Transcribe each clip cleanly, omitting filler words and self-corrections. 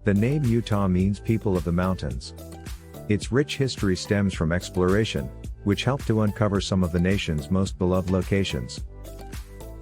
The name Utah means people of the mountains. Its rich history stems from exploration, which helped to uncover some of the nation's most beloved locations.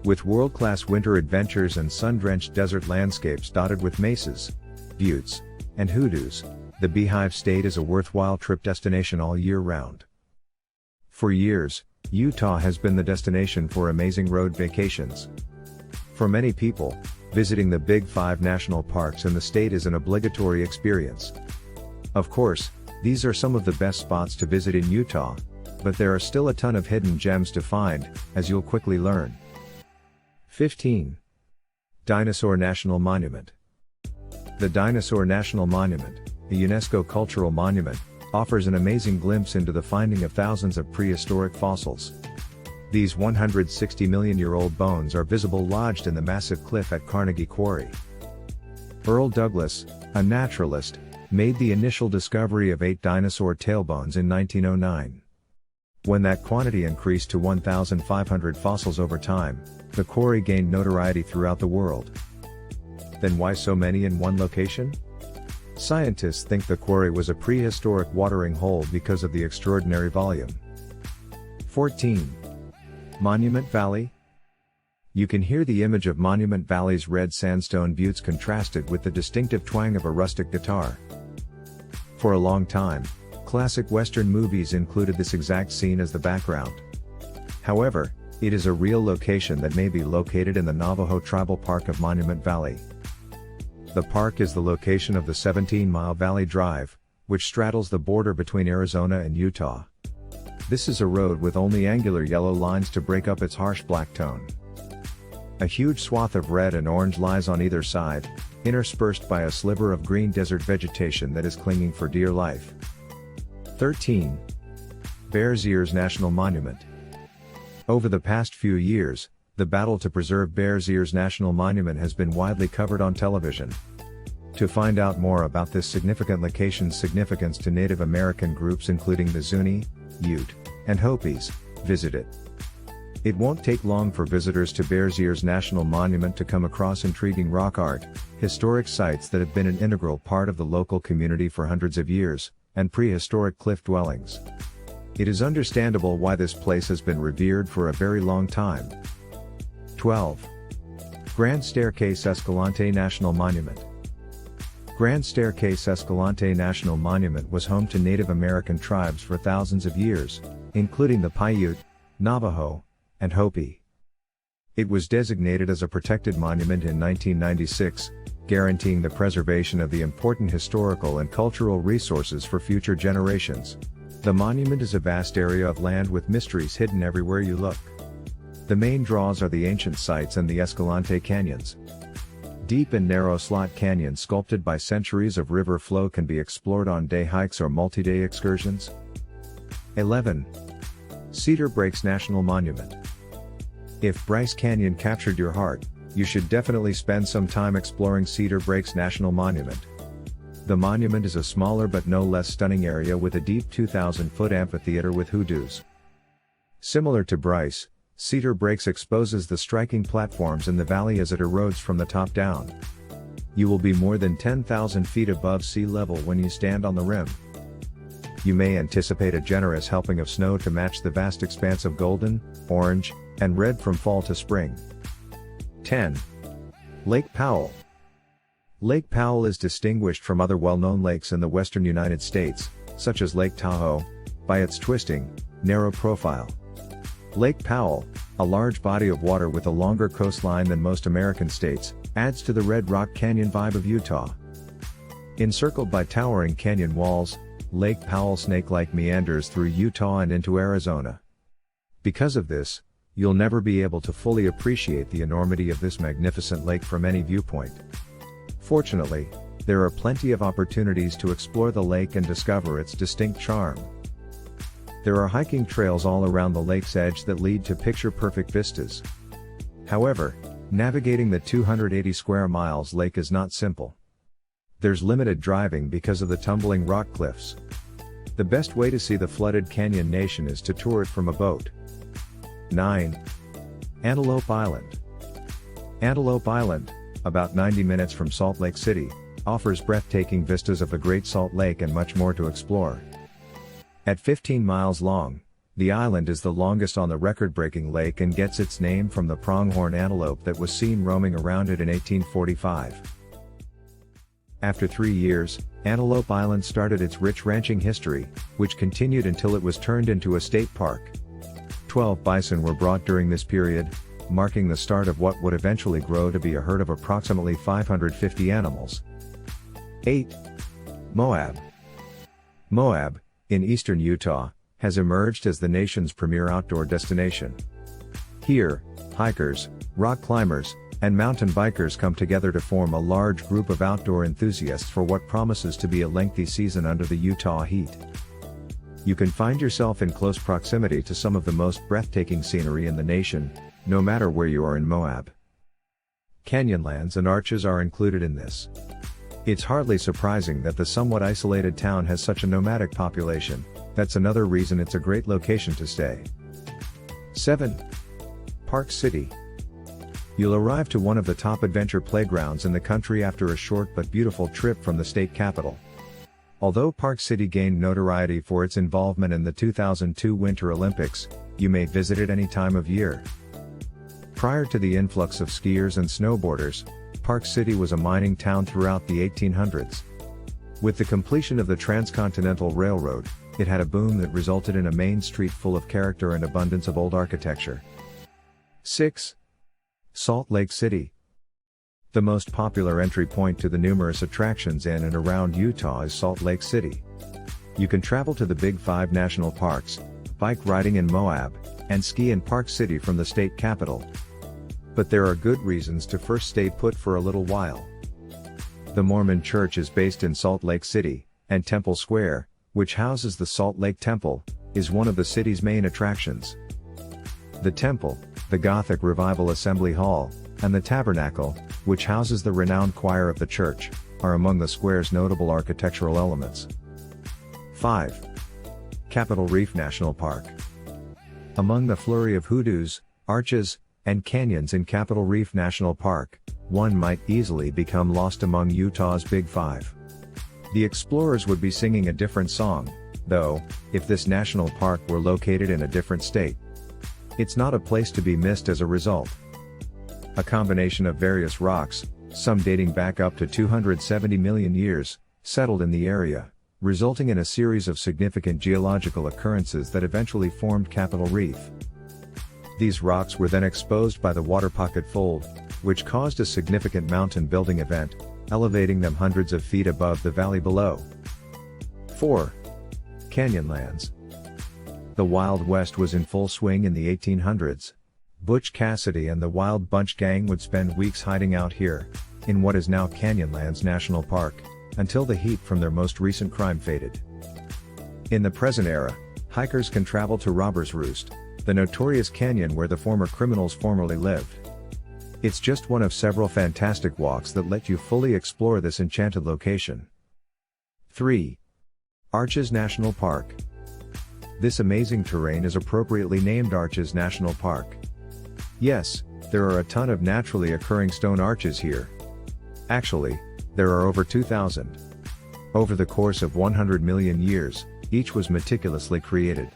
With world-class winter adventures and sun-drenched desert landscapes dotted with mesas, buttes, and hoodoos, the Beehive State is a worthwhile trip destination all year round. For years, Utah has been the destination for amazing road vacations. For many people, visiting the Big Five national parks in the state is an obligatory experience. Of course, these are some of the best spots to visit in Utah, but there are still a ton of hidden gems to find, as you'll quickly learn. 15. Dinosaur National Monument. The Dinosaur National Monument, a UNESCO cultural monument, offers an amazing glimpse into the finding of thousands of prehistoric fossils. These 160-million-year-old bones are visible lodged in the massive cliff at Carnegie Quarry. Earl Douglas, a naturalist, made the initial discovery of 8 dinosaur tailbones in 1909. When that quantity increased to 1,500 fossils over time, the quarry gained notoriety throughout the world. Then why so many in one location? Scientists think the quarry was a prehistoric watering hole because of the extraordinary volume. 14. Monument Valley. You can hear the image of Monument Valley's red sandstone buttes contrasted with the distinctive twang of a rustic guitar. For a long time, classic Western movies included this exact scene as the background. However, it is a real location that may be located in the Navajo Tribal Park of Monument Valley. The park is the location of the 17-mile Valley Drive, which straddles the border between Arizona and Utah. This is a road with only angular yellow lines to break up its harsh black tone. A huge swath of red and orange lies on either side, interspersed by a sliver of green desert vegetation that is clinging for dear life. 13. Bears Ears National Monument. Over the past few years, the battle to preserve Bears Ears National Monument has been widely covered on television. To find out more about this significant location's significance to Native American groups including the Zuni, Ute, and Hopis, visit it. It won't take long for visitors to Bears Ears National Monument to come across intriguing rock art, historic sites that have been an integral part of the local community for hundreds of years, and prehistoric cliff dwellings. It is understandable why this place has been revered for a very long time. 12. Grand StaircaseEscalante National Monument. Grand StaircaseEscalante National Monument was home to Native American tribes for thousands of years, including the Paiute, Navajo, and Hopi. It was designated as a protected monument in 1996, guaranteeing the preservation of the important historical and cultural resources for future generations. The monument is a vast area of land with mysteries hidden everywhere you look. The main draws are the ancient sites and the Escalante canyons. Deep and narrow slot canyons sculpted by centuries of river flow can be explored on day hikes or multi-day excursions. 11. Cedar Breaks National Monument. If Bryce Canyon captured your heart, you should definitely spend some time exploring Cedar Breaks National Monument. The monument is a smaller but no less stunning area with a deep 2,000-foot amphitheater with hoodoos. Similar to Bryce, Cedar Breaks exposes the striking platforms in the valley as it erodes from the top down. You will be more than 10,000 feet above sea level when you stand on the rim. You may anticipate a generous helping of snow to match the vast expanse of golden, orange, and red from fall to spring. 10. Lake Powell. Lake Powell is distinguished from other well-known lakes in the western United States, such as Lake Tahoe, by its twisting, narrow profile. Lake Powell, a large body of water with a longer coastline than most American states, adds to the Red Rock Canyon vibe of Utah. Encircled by towering canyon walls, Lake Powell snake-like meanders through Utah and into Arizona. Because of this, you'll never be able to fully appreciate the enormity of this magnificent lake from any viewpoint. Fortunately, there are plenty of opportunities to explore the lake and discover its distinct charm. There are hiking trails all around the lake's edge that lead to picture-perfect vistas. However, navigating the 280 square miles lake is not simple. There's limited driving because of the tumbling rock cliffs. The best way to see the flooded Canyon Nation is to tour it from a boat. 9. Antelope Island. Antelope Island, about 90 minutes from Salt Lake City, offers breathtaking vistas of the Great Salt Lake and much more to explore. At 15 miles long, the island is the longest on the record-breaking lake and gets its name from the pronghorn antelope that was seen roaming around it in 1845. After 3 years, Antelope Island started its rich ranching history, which continued until it was turned into a state park. 12 bison were brought during this period, marking the start of what would eventually grow to be a herd of approximately 550 animals. 8. Moab. Moab, in eastern Utah, has emerged as the nation's premier outdoor destination. Here, hikers, rock climbers, and mountain bikers come together to form a large group of outdoor enthusiasts for what promises to be a lengthy season under the Utah heat. You can find yourself in close proximity to some of the most breathtaking scenery in the nation, no matter where you are in Moab. Canyonlands and arches are included in this. It's hardly surprising that the somewhat isolated town has such a nomadic population. That's another reason it's a great location to stay. 7. Park City. You'll arrive to one of the top adventure playgrounds in the country after a short but beautiful trip from the state capital. Although Park City gained notoriety for its involvement in the 2002 Winter Olympics, you may visit it any time of year. Prior to the influx of skiers and snowboarders, Park City was a mining town throughout the 1800s. With the completion of the Transcontinental Railroad, it had a boom that resulted in a main street full of character and abundance of old architecture. 6. Salt Lake City. The most popular entry point to the numerous attractions in and around Utah is Salt Lake City. You can travel to the Big Five national parks, bike riding in Moab, and ski in Park City from the state capital. But there are good reasons to first stay put for a little while. The Mormon Church is based in Salt Lake City, and Temple Square, which houses the Salt Lake Temple, is one of the city's main attractions. The temple, the Gothic Revival Assembly Hall, and the Tabernacle, which houses the renowned choir of the church, are among the square's notable architectural elements. 5. Capitol Reef National Park. Among the flurry of hoodoos, arches, and canyons in Capitol Reef National Park, one might easily become lost among Utah's Big Five. The explorers would be singing a different song, though, if this national park were located in a different state. It's not a place to be missed as a result. A combination of various rocks, some dating back up to 270 million years, settled in the area, resulting in a series of significant geological occurrences that eventually formed Capitol Reef. These rocks were then exposed by the water pocket fold, which caused a significant mountain building event, elevating them hundreds of feet above the valley below. 4. Canyonlands. The Wild West was in full swing in the 1800s. Butch Cassidy and the Wild Bunch Gang would spend weeks hiding out here, in what is now Canyonlands National Park, until the heat from their most recent crime faded. In the present era, hikers can travel to Robber's Roost, the notorious canyon where the former criminals formerly lived. It's just one of several fantastic walks that let you fully explore this enchanted location. 3. Arches National Park. This amazing terrain is appropriately named Arches National Park. Yes, there are a ton of naturally occurring stone arches here. Actually, there are over 2,000. Over the course of 100 million years, each was meticulously created.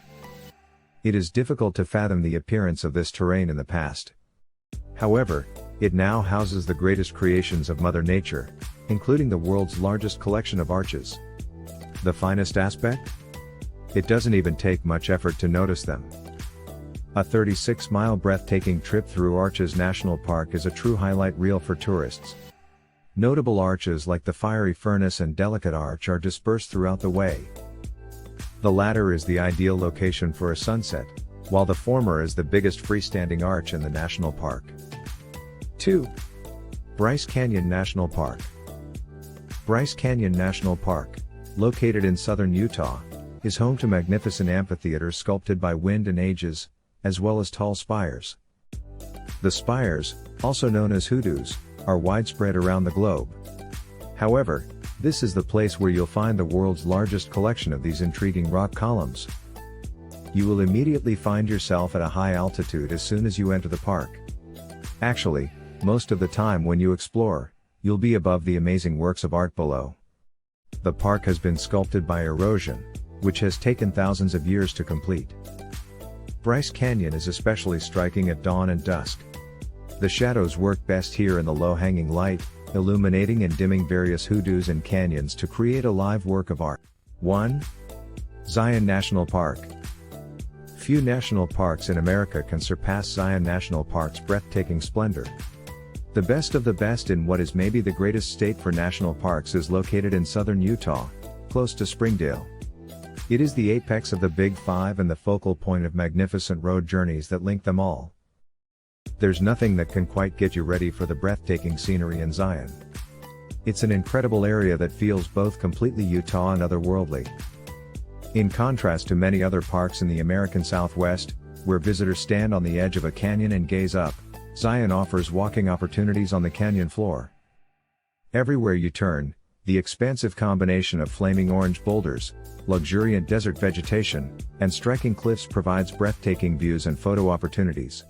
It is difficult to fathom the appearance of this terrain in the past. However, it now houses the greatest creations of Mother Nature, including the world's largest collection of arches. The finest aspect? It doesn't even take much effort to notice them. A 36-mile breathtaking trip through Arches National Park is a true highlight reel for tourists. Notable arches like the Fiery Furnace and Delicate Arch are dispersed throughout the way. The latter is the ideal location for a sunset, while the former is the biggest freestanding arch in the national park. 2. Bryce Canyon National Park. Bryce Canyon National Park, located in southern Utah, is home to magnificent amphitheaters sculpted by wind and ages, as well as tall spires. The spires, also known as hoodoos, are widespread around the globe. However, this is the place where you'll find the world's largest collection of these intriguing rock columns. You will immediately find yourself at a high altitude as soon as you enter the park. Actually, most of the time when you explore, you'll be above the amazing works of art below. The park has been sculpted by erosion, which has taken thousands of years to complete. Bryce Canyon is especially striking at dawn and dusk. The shadows work best here in the low-hanging light, illuminating and dimming various hoodoos and canyons to create a live work of art. 1. Zion National Park. Few national parks in America can surpass Zion National Park's breathtaking splendor. The best of the best in what is maybe the greatest state for national parks is located in southern Utah, close to Springdale. It is the apex of the Big Five and the focal point of magnificent road journeys that link them all. There's nothing that can quite get you ready for the breathtaking scenery in Zion. It's an incredible area that feels both completely Utah and otherworldly. In contrast to many other parks in the American Southwest, where visitors stand on the edge of a canyon and gaze up, Zion offers walking opportunities on the canyon floor. Everywhere you turn, the expansive combination of flaming orange boulders, luxuriant desert vegetation, and striking cliffs provides breathtaking views and photo opportunities.